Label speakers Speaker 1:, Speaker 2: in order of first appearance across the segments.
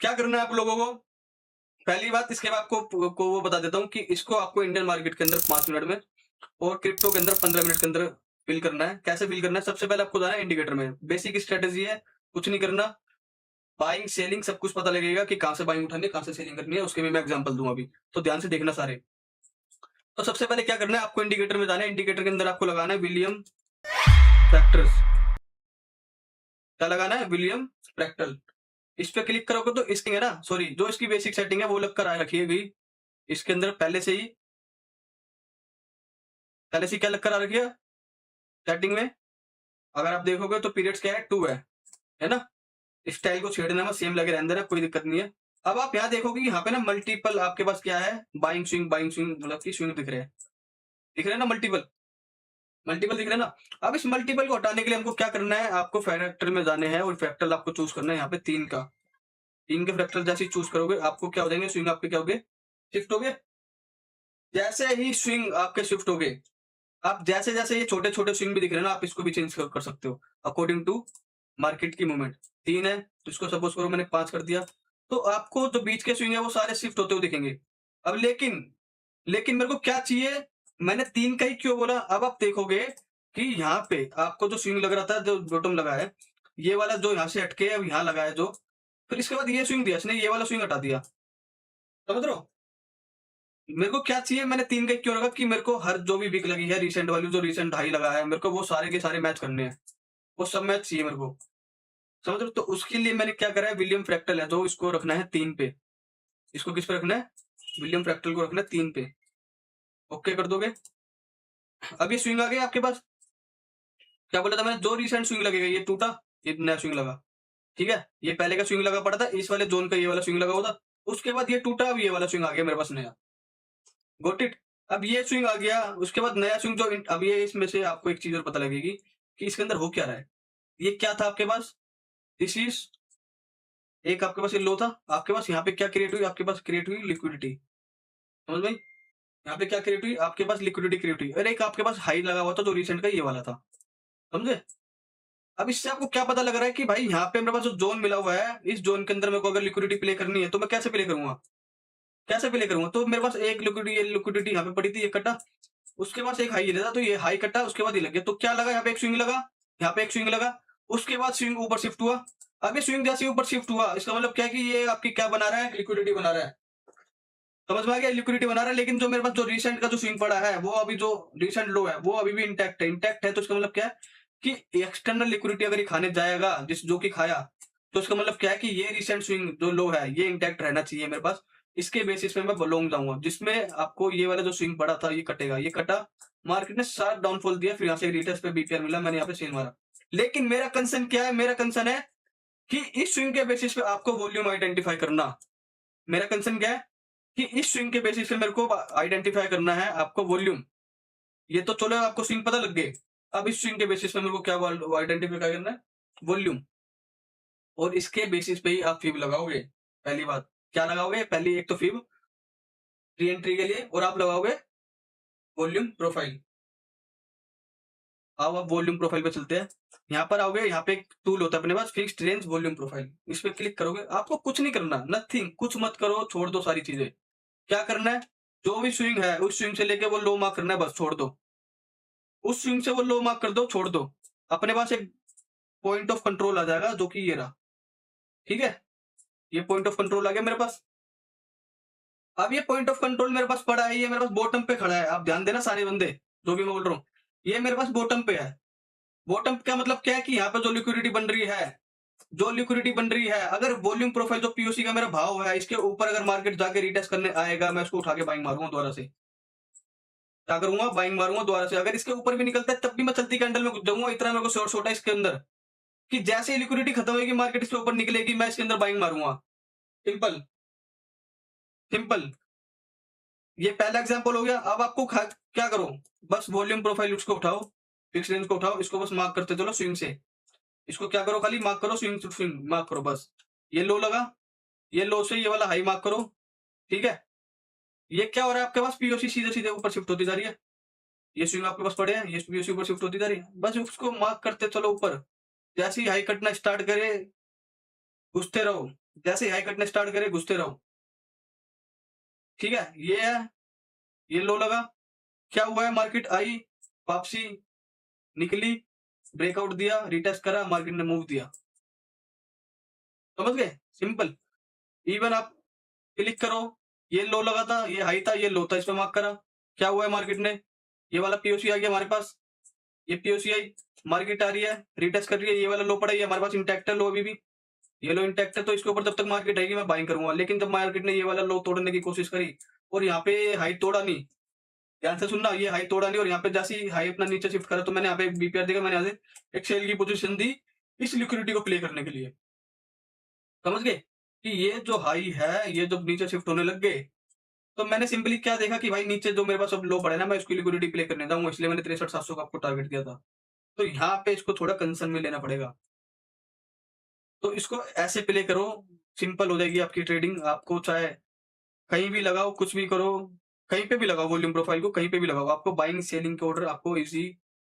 Speaker 1: क्या करना है आप लोगों को? पहली बात इसके बाद आपको वो बता देता हूँ कि इसको आपको इंडियन मार्केट के अंदर 5 मिनट में और क्रिप्टो के अंदर 15 मिनट के अंदर फिल करना है। कैसे फिल करना है? सबसे पहले आपको जाना है इंडिकेटर में। बेसिक स्ट्रेटेजी है, कुछ नहीं करना। बाइंग सेलिंग सब कुछ पता लगेगा कि कहाँ से बाइंग उठानी है, कहाँ से सेलिंग करनी है, उसके भी मैं एग्जांपल दूंगा अभी, तो ध्यान से देखना सारे। तो सबसे पहले क्या करना है, आपको इंडिकेटर में जाना है। इंडिकेटर के अंदर आपको लगाना है विलियम फैक्टर्स। क्या लगाना है? William fractal. इस पे क्लिक करोगे तो इसकी है ना, सॉरी, जो इसकी बेसिक सेटिंग है वो लग कर आ रखी है गई इसके अंदर पहले से ही क्या लग कर आ रखी है सेटिंग में। अगर आप देखोगे तो पीरियड्स क्या है, 2 है ना। स्टाइल को छेड़ने में सेम लगे रहने देना, कोई दिक्कत नहीं है। अब आप यहाँ देखोगे यहाँ पे ना मल्टीपल आपके पास क्या है, बाइंग स्विंग मतलब की स्विंग दिख रहे हैं ना, मल्टीपल मल्टीपल दिख रहे हैं ना। अब इस मल्टीपल को हटाने के लिए हमको क्या करना है, आपको फैक्टर में जाने हैं और फैक्टर आपको चूज करना है यहाँ पे 3 का। 3 के फैक्टर जैसे ही चूज करोगे आपको क्या हो जाएंगे, स्विंग आपके क्या हो गए, शिफ्ट हो गए। जैसे ही स्विंग आपके शिफ्ट हो गए, आप जैसे जैसे ये छोटे छोटे स्विंग भी दिख रहे हैं ना, आप इसको भी चेंज कर सकते हो अकॉर्डिंग टू मार्केट की मूवमेंट। 3 है तो इसको सपोज करो मैंने 5 कर दिया, तो आपको जो बीच के स्विंग है वो सारे शिफ्ट होते हुए दिखेंगे। अब लेकिन लेकिन मेरे को क्या चाहिए, मैंने 3 का ही क्यों बोला, अब आप देखोगे कि यहाँ पे आपको जो स्विंग लग रहा था, जो बॉटम लगा है, ये वाला जो यहाँ से हटके अब यहाँ लगा है जो, फिर इसके बाद ये स्विंग दिया इसने, ये वाला स्विंग हटा दिया। समझ रहे हो? मेरे को क्या चाहिए, मैंने 3 का क्यों रखा कि मेरे को हर जो भी विक लगी है रिसेंट वाली, जो रिसेंट हाई लगा है, मेरे को वो सारे के सारे मैच करने हैं, वो सब मैच चाहिए मेरे को। समझ रहे हो? तो उसके लिए मैंने क्या करा है, विलियम फ्रैक्टल है जो इसको रखना है 3 पे। इसको किस पे रखना है, विलियम फ्रैक्टल को रखना है 3 पे। ओके कर दोगे। अब ये स्विंग आ गया आपके पास। क्या बोला था मैंने, जो रिसेंट स्विंग लगेगा ये टूटा, ये नया स्विंग लगा। ठीक है, ये पहले का स्विंग लगा पड़ा था, इस वाले जोन का ये वाला स्विंग लगा हुआ था, उसके बाद ये टूटा, अब ये वाला स्विंग आ गया मेरे पास नया। Got it. अब ये स्विंग आ गया, उसके बाद नया स्विंग जो अब ये इसमें से आपको एक चीज और पता लगेगी कि इसके अंदर हो क्या रहा है। ये क्या था आपके पास, दिस इज एक आपके पास ये लो था, आपके पास यहाँ पे क्या क्रिएट हुई, आपके पास क्रिएट हुई लिक्विडिटी। समझ में? यहाँ पे क्या क्रिएट हुई, आपके पास लिक्विडिटी क्रिएट हुई, और एक आपके पास हाई लगा हुआ था जो रिसेंट का ये वाला था। समझे? अब इससे आपको क्या पता लग रहा है कि भाई यहाँ पे मेरे पास जो जोन मिला हुआ है, इस जोन के अंदर मेरे को अगर लिक्विडिटी प्ले करनी है तो मैं कैसे प्ले करूंगा, तो मेरे पास एक लिक्विडिटी यहाँ पे पड़ी थी, ये कटा, उसके पास एक हाई ये था तो ये हाई कटा, उसके बाद ये लग गया, तो क्या लगा, यहाँ पे एक स्विंग लगा, यहाँ पे एक स्विंग लगा, उसके बाद स्विंग ऊपर शिफ्ट हुआ। अब ये स्विंग जैसे ऊपर शिफ्ट हुआ, इसका मतलब क्या है कि ये आपकी क्या बना रहा है, लिक्विडिटी बना रहा है। समझ में आ गया, लिक्विडिटी बना रहा है। लेकिन जो मेरे पास जो रिसेंट का जो स्विंग पड़ा है, वो अभी जो रिसेंट लो है वो अभी भी इंटैक्ट है, तो इसका मतलब क्या है कि एक्सटर्नल लिक्विडिटी अगर ये खाने जाएगा जिस जो कि खाया, तो इसका मतलब क्या है कि ये रिसेंट स्विंग जो लो है ये इंटैक्ट रहना चाहिए मेरे पास। इसके बेसिस पे मैं लॉन्ग जाऊंगा, जिसमें आपको ये वाला जो स्विंग पड़ा था ये कटेगा, ये कटा, मार्केट ने शार्प डाउनफॉल दिया, फिर यहाँ से रिटेस्ट पे बीपीआर मिला, मैंने यहाँ पे सेल मारा। लेकिन मेरा कंसर्न क्या है, मेरा कंसर्न है कि इस स्विंग के बेसिस पे आपको वॉल्यूम आइडेंटिफाई करना। मेरा कंसर्न क्या है कि इस स्विंग के बेसिस पे मेरे को आइडेंटिफाई करना है आपको वॉल्यूम। ये तो चलो आपको स्विंग पता लग गए, अब इस स्विंग के बेसिस पे मेरे को क्या आइडेंटिफाई करना है, वॉल्यूम। और इसके बेसिस पे ही आप फिब लगाओगे। पहली बात क्या लगाओगे, पहली एक तो फिब री एंट्री के लिए, और आप लगाओगे वॉल्यूम प्रोफाइल। अब आप वॉल्यूम प्रोफाइल पे चलते हैं, यहाँ पर आओगे, यहाँ पे एक टूल होता है अपने पास, फिक्स्ड रेंज वॉल्यूम प्रोफाइल, इस पे क्लिक करोगे, आपको कुछ नहीं करना, नथिंग, कुछ मत करो, छोड़ दो सारी चीजें। क्या करना है, जो भी स्विंग है उस स्विंग से लेके वो लो मार्क करना है, बस छोड़ दो। उस स्विंग से वो लो मार्क कर दो, छोड़ दो। अपने पास एक पॉइंट ऑफ कंट्रोल आ जाएगा जो कि ये रहा। ठीक है, ये पॉइंट ऑफ कंट्रोल आ गया मेरे पास। अब ये पॉइंट ऑफ कंट्रोल मेरे पास पड़ा है, ये मेरे पास बॉटम पे खड़ा है, आप ध्यान देना सारे बंदे, जो भी मैं बोल रहा हूँ, ये मेरे पास बॉटम पे है। बॉटम का मतलब क्या है कि यहाँ पे जो लिक्विडिटी बन रही है, अगर वॉल्यूम प्रोफाइल जो पीओसी का मेरा भाव है, इसके ऊपर अगर मार्केट जाके रिटेस्ट करने आएगा, मैं उसको उठा के बाइंग मारूंगा दोबारा से। क्या करूंगा, बाइंग मारूंगा दोबारा से। अगर इसके ऊपर भी निकलता है तब भी मैं चलती कैंडल में घुस जाऊंगा, इतना मेरे को शॉर्ट है इसके अंदर कि जैसे ही लिक्विडिटी खत्म होगी मार्केट इसके ऊपर निकलेगी, मैं इसके अंदर बाइंग मारूंगा। Simple simple. ये पहला एग्जांपल हो गया। अब आपको क्या करो, बस वॉल्यूम प्रोफाइल उसको उठाओ, फिक्स रेंज को उठाओ, इसको बस मार्क करते चलो स्विंग से। इसको क्या करो, खाली मार्क करो, स्विंग स्विंग मार्क करो बस। ये लो लगा, ये लो से ये वाला हाई मार्क करो। ठीक है, ये क्या हो रहा है आपके पास, पीओसी सीधे सीधे ऊपर शिफ्ट होती जा रही है, ये स्विंग आपके पास पड़े हैं, ये पीओसी ऊपर शिफ्ट होती जा रही है, बस उसको मार्क करते चलो ऊपर। जैसे ही हाई कटना स्टार्ट करे घुसते रहो। जैसे हाई कटने स्टार्ट करे घुसते रहो, ठीक है। ये है, ये लो लगा, क्या हुआ है, मार्केट आई, वापसी, निकली, ब्रेकआउट दिया, रिटेस्ट करा, मार्केट ने मूव दिया, समझ गए, सिंपल। इवन आप क्लिक करो, ये लो लगा था, ये हाई था, ये लो था, इस पे मार्क करा, क्या हुआ है मार्केट ने, ये वाला पीओसी आ गया हमारे पास, ये पीओसी आई, मार्केट आ रही है, रिटेस्ट कर रही है, ये वाला लो पड़ा है, हमारे पास इंटैक्ट है लो अभी भी, ये लो इंटैक्ट है, तो इसके ऊपर जब तक मार्केट आएगी मैं बाइंग करूंगा। लेकिन जब मार्केट ने ये वाला लो तोड़ने की कोशिश करी और यहाँ पे हाई तोड़ा नहीं, ध्यान से सुनना, ये हाई तोड़ा नहीं और यहाँ पे जैसे ही हाई अपना नीचे शिफ्ट करा तो मैंने यहाँ पे बीपीआर देखा, मैंने यहाँ से एक सेल की पोजीशन दी इस लिक्विडिटी को प्ले करने के लिए, समझ गए कि ये जो हाई है ये जब नीचे शिफ्ट होने लग गए तो मैंने सिंपली क्या देखा कि भाई नीचे जो मेरे पास अब लो पड़े ना, मैं इसकी लिक्विडिटी प्ले करने जाऊंगा, इसलिए मैंने 63,700 का आपको टारगेट दिया था। तो यहाँ पे इसको थोड़ा कंसर्न में लेना पड़ेगा, तो इसको ऐसे प्ले करो, सिंपल हो जाएगी आपकी ट्रेडिंग। आपको चाहे कहीं भी लगाओ, कुछ भी करो, कहीं पे भी लगाओ, वॉल्यूम प्रोफाइल को कहीं पे भी लगाओ, आपको बाइंग सेलिंग के ऑर्डर आपको इजी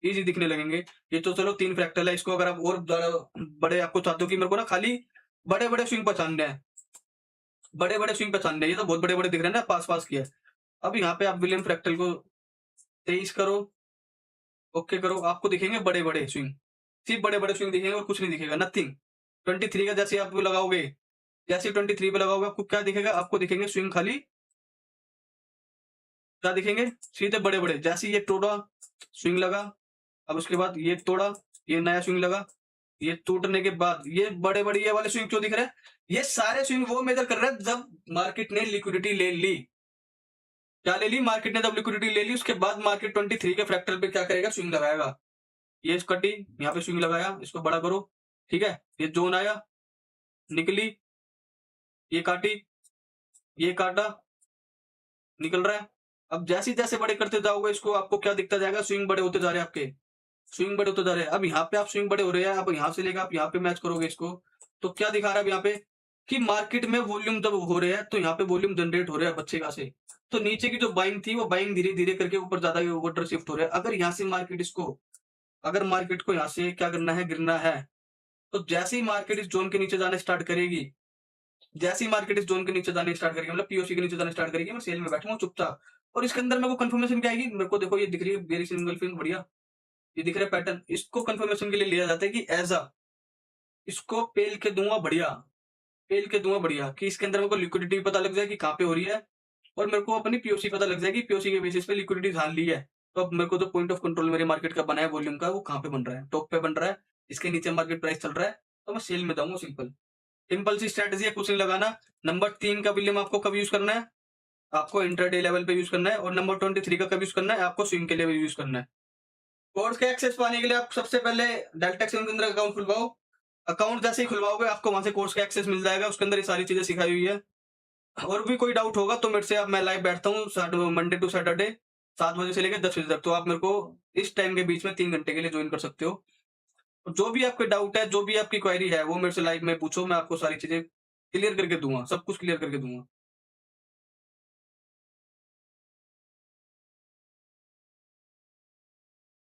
Speaker 1: इजी दिखने लगेंगे। ये तो चलो 3 फ्रैक्टल है, इसको अगर आप और ज़्यादा बड़े आपको चाहते हो कि मेरे को ना खाली बड़े-बड़े स्विंग पहचानने हैं, बड़े-बड़े स्विंग पहचानने हैं, ये तो बहुत बड़े-बड़े दिख रहे हैं ना, पास-पास की है। अब यहाँ पे आप विलियम फ्रैक्टल को 23 करो, ओके करो, आपको दिखेंगे बड़े-बड़े स्विंग, सिर्फ बड़े-बड़े स्विंग दिखेंगे और कुछ नहीं दिखेगा, नथिंग। 23 का जैसे आप लगाओगे, जैसे 23 पे लगाओगे आपको क्या दिखेगा, आपको दिखेंगे स्विंग खाली, क्या दिखेंगे, सीधे बड़े-बड़े। जैसे ये तोड़ा, स्विंग लगा, अब उसके बाद ये तोड़ा, ये नया स्विंग लगा, ये टूटने के बाद ये बड़े-बड़े ये वाले स्विंग क्यों दिख रहे हैं? ये सारे स्विंग वो मेजर कर रहा है जब मार्केट ने लिक्विडिटी ले ली। क्या ले ली? मार्केट ने जब लिक्विडिटी ले ली उसके बाद मार्केट 23 के फ्रैक्टल पे क्या करेगा? स्विंग लगाएगा। ये कटी, यहाँ पे स्विंग लगाया, इसको बड़ा करो, ठीक है? ये ज़ोन आया, निकली, ये काटी, ये काटा, निकल रहा है। अब जैसे-जैसे बड़े करते जाओगे इसको आपको क्या दिखता जाएगा? स्विंग बड़े होते जा रहे हैं आपके, स्विंग बड़े होते जा रहे हैं। अब यहाँ पे आप स्विंग बड़े हो रहे हैं, अब यहाँ से लेकर आप यहाँ पे मैच करोगे इसको, तो क्या दिखा रहा है अब यहाँ पे कि मार्केट में वॉल्यूम जब हो रहे हैं तो यहाँ पे वॉल्यूम जनरेट हो रहा है अच्छे खासे। तो नीचे की जो बाइंग थी वो बाइंग धीरे-धीरे करके ऊपर ज्यादा ऑर्डर शिफ्ट हो रहा है। अगर यहाँ से मार्केट इसको, अगर मार्केट को यहाँ से क्या करना है? गिरना है, तो जैसे ही मार्केट इस जोन के नीचे जाना स्टार्ट करेगी, जैसे ही मार्केट इस जोन के नीचे जाने स्टार्ट करेगी, मतलब पीओसी के नीचे जाना स्टार्ट करेगी, मैं सेल में बैठूंगा चुपचाप। और इसके अंदर मेरे को कंफर्मेशन क्या आएगी? मेरे को देखो ये दिख रही है बेरिश सिंगल फिन, बढ़िया, ये दिख रहा है पैटर्न। इसको कंफर्मेशन के लिए लिया जाता है कि एज अ, इसको पेल के दूंगा बढ़िया, पेल के दूंगा बढ़िया, कि इसके अंदर मेरे को लिक्विडिटी पता लग जाए कि कहाँ पे हो रही है और मेरे को अपनी पीओसी पता लग जाएगी, पीओसी के बेसिस पे लिक्विडिटी जान ली है। तो अब मेरे को जो पॉइंट ऑफ कंट्रोल मेरे मार्केट का बना है वॉल्यूम का, वो कहाँ पे बन रहा है? टॉप पे बन रहा है, इसके नीचे मार्केट प्राइस चल रहा है, तो मैं सेल में जाऊंगा। सिंपल, सिंपल सी स्ट्रेटजी है, कुछ नहीं लगाना। नंबर 3 का विलियम आपको कब यूज करना है? आपको इंटरडे लेवल पे यूज करना है। और नंबर 23 का कब यूज करना है? आपको स्विंग के लिए यूज करना है। कोर्स के एक्सेस पाने के लिए आप सबसे पहले डेल्टा एक्शन के अंदर अकाउंट खुलवाओ। अकाउंट जैसे ही खुलवाओगे आपको वहां से कोर्स का एक्सेस मिल जाएगा, उसके अंदर ये सारी चीजें सिखाई हुई है। और भी कोई डाउट होगा तो मेरे से आप, मैं लाइव बैठता हूँ मंडे टू सैटरडे 7 बजे से लेकर 10 बजे तक, तो आप मेरे को इस टाइम के बीच में 3 घंटे के लिए ज्वाइन कर सकते हो। और जो भी आपके डाउट है, जो भी आपकी क्वेरी है, वो मेरे से लाइव में पूछो, मैं आपको सारी चीजें क्लियर करके दूंगा, सब कुछ क्लियर करके दूंगा।